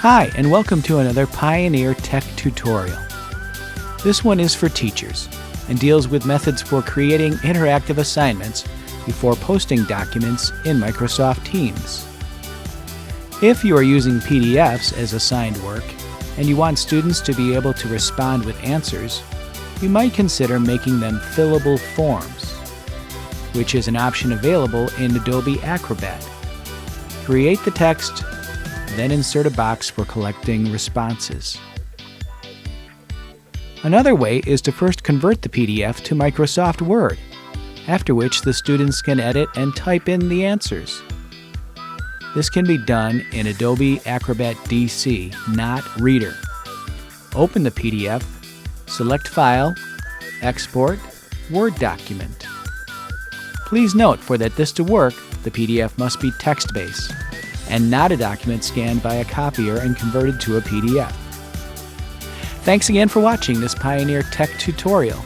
Hi, and welcome to another Pioneer Tech tutorial. This one is for teachers and deals with methods for creating interactive assignments before posting documents in Microsoft Teams. If you are using PDFs as assigned work and you want students to be able to respond with answers, you might consider making them fillable forms, which is an option available in Adobe Acrobat. Create the text, then insert a box for collecting responses. Another way is to first convert the PDF to Microsoft Word, after which the students can edit and type in the answers. This can be done in Adobe Acrobat DC, not Reader. Open the PDF, select File, Export, Word document. Please note, for this to work, the PDF must be text-based and not a document scanned by a copier and converted to a PDF. Thanks again for watching this Pioneer Tech tutorial.